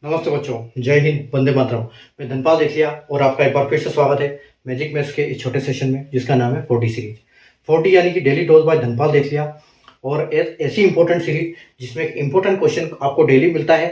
नमस्ते बच्चों, जय हिंद, वंदे मातरम। मैं धनपाल देखिया और आपका एक बार फिर से स्वागत है मैजिक मैथ्स के इस छोटे सेशन में जिसका नाम है 40 सीरीज। 40 यानी कि डेली डोज बाय धनपाल देखिया, और ऐसी इंपॉर्टेंट सीरीज जिसमें एक इंपॉर्टेंट क्वेश्चन आपको डेली मिलता है।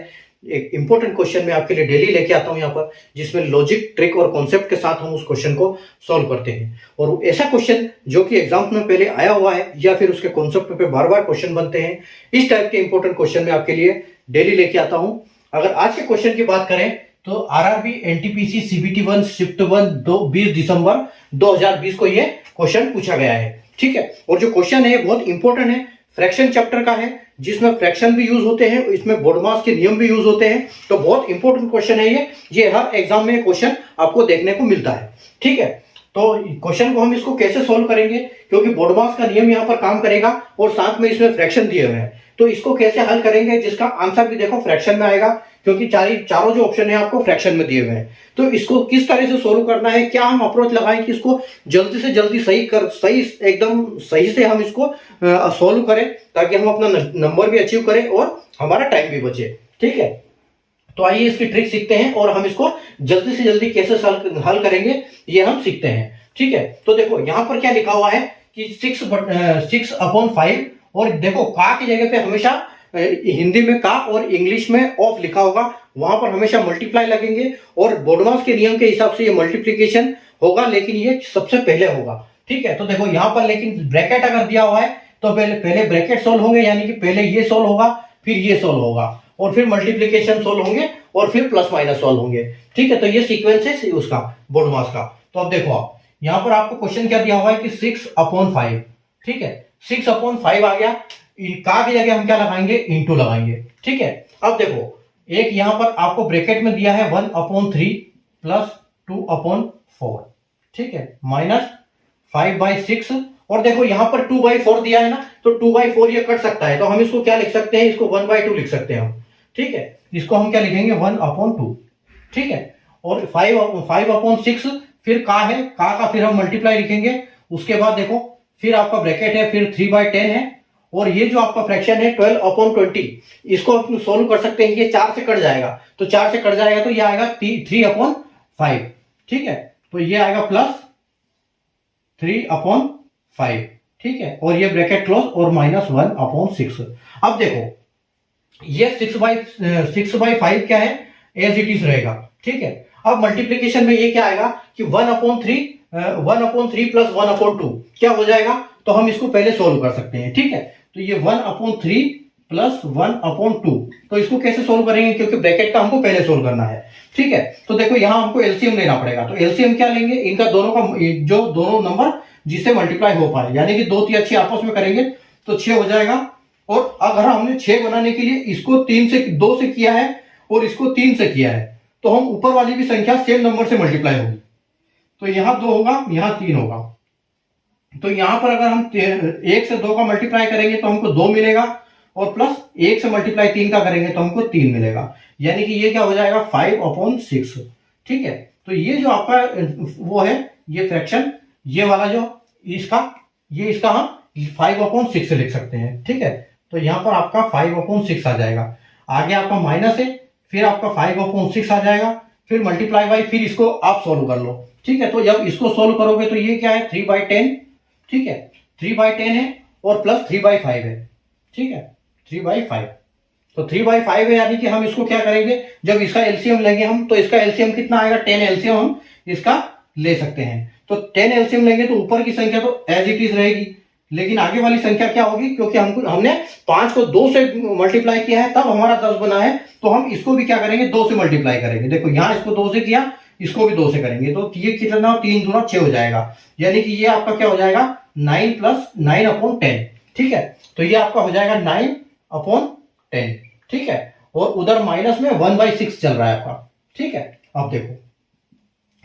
एक इंपॉर्टेंट क्वेश्चन मैं आपके लिए डेली लेके आता हूँ यहाँ पर, जिसमें लॉजिक, ट्रिक और कॉन्सेप्ट के साथ हम उस क्वेश्चन को सॉल्व करते हैं। और ऐसा क्वेश्चन जो कि एग्जाम में पहले आया हुआ है या फिर उसके कॉन्सेप्ट पे बार बार क्वेश्चन बनते हैं, इस टाइप के इंपॉर्टेंट क्वेश्चन मैं आपके लिए डेली लेके आता हूँ। अगर आज के क्वेश्चन की बात करें तो आरआरबी एनटीपीसी सीबीटी 1 शिफ्ट 1 20 दिसंबर 2020 को ये क्वेश्चन पूछा गया है। ठीक है, और जो क्वेश्चन है बहुत इंपॉर्टेंट है, फ्रैक्शन चैप्टर का है, जिसमें फ्रैक्शन भी यूज होते हैं, इसमें बोर्डमास के नियम भी यूज होते हैं। तो बहुत इंपॉर्टेंट क्वेश्चन है ये हर एग्जाम में क्वेश्चन आपको देखने को मिलता है। ठीक है, तो क्वेश्चन को हम इसको कैसे सोल्व करेंगे, क्योंकि बोर्डमास का नियम यहाँ पर काम करेगा और साथ में इसमें फ्रैक्शन दिए हुए हैं। तो इसको कैसे हल करेंगे, जिसका आंसर भी देखो फ्रैक्शन में आएगा, क्योंकि चारों जो ऑप्शन है आपको फ्रैक्शन में दिए हुए हैं। तो इसको किस तरह से सोल्व करना है, क्या हम अप्रोच लगाएं कि इसको जल्दी से जल्दी एकदम सही से हम इसको सोल्व करें, ताकि हम अपना नंबर भी अचीव करें और हमारा टाइम भी बचे। ठीक है, तो आइए इसकी ट्रिक सीखते हैं और हम इसको जल्दी से जल्दी कैसे हल करेंगे ये हम सीखते हैं। ठीक है, तो देखो यहाँ पर क्या लिखा हुआ है कि 6/5, और देखो का की जगह पे हमेशा हिंदी में का और इंग्लिश में ऑफ लिखा होगा, वहां पर हमेशा मल्टीप्लाई लगेंगे और बोर्डमास के नियम के हिसाब से ये मल्टीप्लीकेशन होगा, लेकिन ये सबसे पहले होगा। ठीक है, तो देखो यहाँ पर लेकिन ब्रैकेट अगर दिया हुआ है तो पहले ब्रैकेट सोल्व होंगे, यानी कि पहले ये सोल्व होगा, फिर ये सोल्व होगा, और फिर मल्टीप्लीकेशन सोल्व होंगे, और फिर प्लस माइनस सोल्व होंगे। ठीक है, तो ये सीक्वेंस है उसका बोर्डमास का। तो अब देखो आप यहाँ पर आपको क्वेश्चन क्या दिया हुआ है कि 6/5। ठीक है, 6/5 आ गया, का की जगह हम क्या लगाएंगे, इंटू लगाएंगे। ठीक है, अब देखो एक यहां पर आपको ब्रैकेट में दिया है 1/3 प्लस 2/4। ठीक है, माइनस 5/6, और देखो यहां पर 2/4 दिया है ना, तो 2/4 ये कट सकता है, तो हम इसको क्या लिख सकते हैं, इसको 1/2 लिख सकते हैं हम। ठीक है, इसको हम क्या लिखेंगे, 1/2। ठीक है, और 5/6 फिर का है, का फिर हम मल्टीप्लाई लिखेंगे। उसके बाद देखो फिर आपका ब्रैकेट है, फिर 3/10 है, और ये जो आपका फ्रैक्शन है 12/20, इसको हम सोल्व कर सकते हैं। ये 4 से कट जाएगा, तो 4 से कट जाएगा तो ये आएगा 3/5। ठीक है, तो ये आएगा प्लस 3/5। ठीक है, और ये ब्रैकेट क्लोज और माइनस 1/6। अब देखो ये 6/5 क्या है, एज इट इज रहेगा। ठीक है, अब मल्टीप्लीकेशन में ये क्या आएगा कि 1/3 प्लस 1/2 क्या हो जाएगा, तो हम इसको पहले सोल्व कर सकते हैं। ठीक है, तो ये 1/3 प्लस 1/2, तो इसको कैसे सोल्व करेंगे, क्योंकि ब्रैकेट का हमको पहले सोल्व करना है। ठीक है, तो देखो यहां हमको एलसीएम लेना पड़ेगा, तो एलसीएम क्या लेंगे, इनका दोनों का जो दोनों नंबर जिससे मल्टीप्लाई हो पाए, यानी कि 2 या 6 आपस में करेंगे तो 6 हो जाएगा। और अगर हमने 6 बनाने के लिए इसको 2 से किया है और इसको 3 से किया है, तो हम ऊपर वाली भी संख्या सेम नंबर से मल्टीप्लाई होगी, तो यहां 2 होगा, यहां 3 होगा। तो यहां पर अगर हम 1 से 2 का मल्टीप्लाई करेंगे तो हमको 2 मिलेगा, और प्लस 1 से मल्टीप्लाई 3 का करेंगे तो हमको 3 मिलेगा, यानी कि ये क्या हो जाएगा 5/6। ठीक है, तो ये जो आपका वो है ये फ्रैक्शन, ये वाला जो इसका हम 5/6 से लिख सकते हैं। ठीक है, तो यहां पर आपका 5/6 आ जाएगा, आगे आपका माइनस है, फिर आपका 5/6 आ जाएगा, फिर मल्टीप्लाई बाई, फिर इसको आप सोल्व कर लो। ठीक है, तो जब इसको सोल्व करोगे तो ये क्या है 3/10। ठीक है, 3/10 है और प्लस 3/5 है। ठीक है, 3/5, तो 3/5 है, यानी कि हम इसको क्या करेंगे, जब इसका एलसीएम लेंगे हम, तो इसका एलसीएम कितना आएगा, 10 एलसीएम हम इसका ले सकते हैं। तो 10 एलसीएम लेंगे तो ऊपर की संख्या तो एज इट इज रहेगी, लेकिन आगे वाली संख्या क्या होगी, क्योंकि हमने 5 को 2 से मल्टीप्लाई किया है तब हमारा 10 बना है, तो हम इसको भी क्या करेंगे 2 से मल्टीप्लाई करेंगे। देखो यहां इसको 2 से किया, इसको भी 2 से करेंगे, तो ये कितना 3 दूना 6 हो जाएगा, यानी कि ये आपका क्या हो जाएगा 9 प्लस 9/10। ठीक है, तो ये आपका हो जाएगा 9/10। ठीक है, और उधर माइनस में 1/6 चल रहा है आपका। ठीक है, अब देखो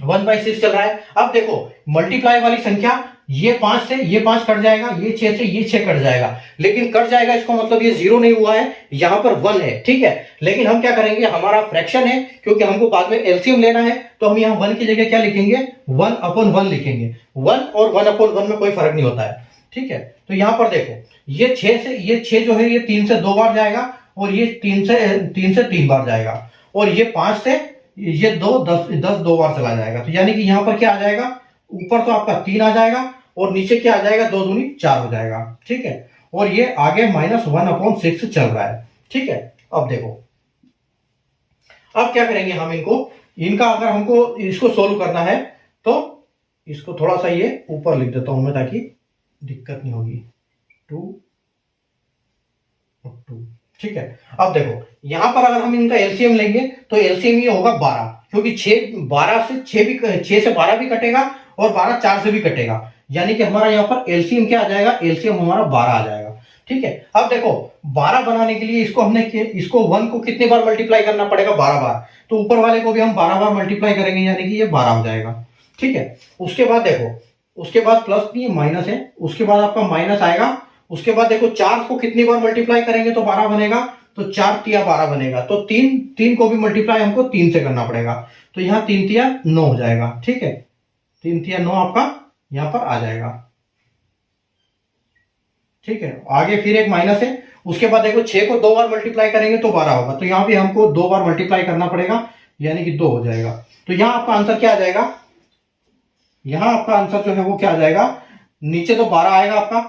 1/6 चल रहा है। अब देखो मल्टीप्लाई वाली संख्या, ये 5 से ये 5 कट जाएगा, ये 6 से ये 6 कट जाएगा, लेकिन कट जाएगा इसको मतलब ये 0 नहीं हुआ है, यहां पर 1 है। ठीक है, लेकिन हम क्या करेंगे, हमारा फ्रैक्शन है, क्योंकि हमको बाद में एलसीएम लेना है, तो हम यहाँ 1 की जगह क्या लिखेंगे, 1/1 लिखेंगे। 1 और 1/1 में कोई फर्क नहीं होता है। ठीक है, तो यहां पर देखो ये 6 जो है ये 3 से 2 बार जाएगा, और ये 3 से 3 बार जाएगा, और ये 5 से ये 2 10 दो बार चला जाएगा, तो यानी कि यहाँ पर क्या आ जाएगा, ऊपर तो आपका 3 आ जाएगा और नीचे क्या आ जाएगा, 2 दूनी 4 हो जाएगा। ठीक है, और ये आगे -1/6 चल रहा है। ठीक है, अब देखो अब क्या करेंगे हम, इनका अगर हमको इसको सोल्व करना है तो इसको थोड़ा सा ये ऊपर लिख देता हूं मैं ताकि दिक्कत नहीं होगी। 2 और 2। ठीक है, अब देखो यहां पर अगर हम इनका एलसीएम लेंगे तो एलसीएम ये होगा 12, क्योंकि 6 से 12 भी कटेगा और 12 4 से भी कटेगा, यानी कि हमारा यहाँ पर एलसीएम क्या आ जाएगा, एलसीएम हमारा 12 आ जाएगा। ठीक है, अब देखो 12 बनाने के लिए इसको 1 को कितने बार मल्टीप्लाई करना पड़ेगा, 12 बार, तो ऊपर वाले को भी हम 12 बार मल्टीप्लाई करेंगे, यानी कि ये 12 हो जाएगा। ठीक है, उसके बाद देखो, उसके बाद प्लस नहीं माइनस है, उसके बाद आपका माइनस आएगा, उसके बाद देखो 4 को कितनी बार मल्टीप्लाई करेंगे तो 12 बनेगा, तो 4 तिया 12 बनेगा, तो 3 को भी मल्टीप्लाई हमको 3 से करना पड़ेगा, तो यहाँ 3 तिया 9 हो जाएगा। ठीक है, 3 तिया 9 आपका यहां पर आ जाएगा। ठीक है, आगे फिर एक माइनस है, उसके बाद देखो 6 को 2 बार मल्टीप्लाई करेंगे तो 12 होगा, तो यहां भी हमको 2 बार मल्टीप्लाई करना पड़ेगा, यानी कि 2 हो जाएगा। तो यहां आपका आंसर क्या आ जाएगा, यहां आपका आंसर जो है वो क्या आ जाएगा, नीचे तो 12 आएगा आपका।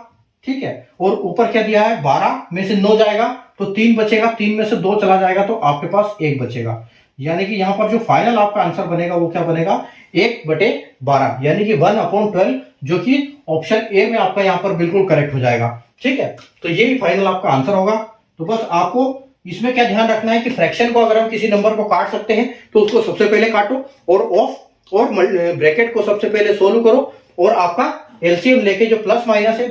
ठीक है, और ऊपर क्या दिया है, 12 में से 9 जाएगा तो 3 बचेगा, 3 में से 2 चला जाएगा तो आपके पास 1 बचेगा, यानी कि यहां पर जो फाइनल आपका आंसर बनेगा वो क्या बनेगा, 1/12, यानी कि 1/12, जो कि ऑप्शन ए में आपका यहां पर बिल्कुल करेक्ट हो जाएगा। ठीक है, तो यही फाइनल आपका आंसर होगा। तो बस आपको इसमें क्या ध्यान रखना है कि फ्रैक्शन को अगर हम किसी नंबर को काट सकते हैं तो उसको सबसे पहले काटो, और ऑफ और ब्रैकेट को सबसे पहले सोल्व करो, और आपका एलसीएम लेके जो प्लस माइनस है,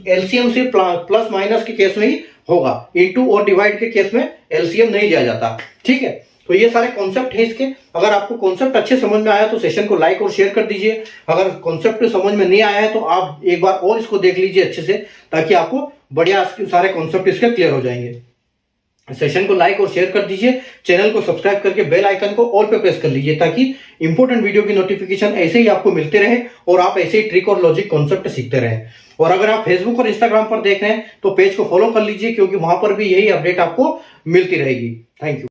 एलसीएम सिर्फ प्लस माइनस के केस में ही होगा, इनटू और डिवाइड के केस में एलसीएम नहीं लिया जाता। ठीक है, तो ये सारे कॉन्सेप्ट है इसके। अगर आपको कॉन्सेप्ट अच्छे समझ में आया तो सेशन को लाइक और शेयर कर दीजिए, अगर कॉन्सेप्ट समझ में नहीं आया है तो आप एक बार और इसको देख लीजिए अच्छे से, ताकि आपको बढ़िया सारे कॉन्सेप्ट इसके क्लियर हो जाएंगे। सेशन को लाइक और शेयर कर दीजिए, चैनल को सब्सक्राइब करके बेल आइकन को ऑल पे प्रेस कर लीजिए, ताकि इंपॉर्टेंट वीडियो की नोटिफिकेशन ऐसे ही आपको मिलते रहे और आप ऐसे ही ट्रिक और लॉजिक कॉन्सेप्ट सीखते रहें। और अगर आप फेसबुक और इंस्टाग्राम पर देख रहे हैं तो पेज को फॉलो कर लीजिए, क्योंकि वहां पर भी यही अपडेट आपको मिलती रहेगी। Thank you.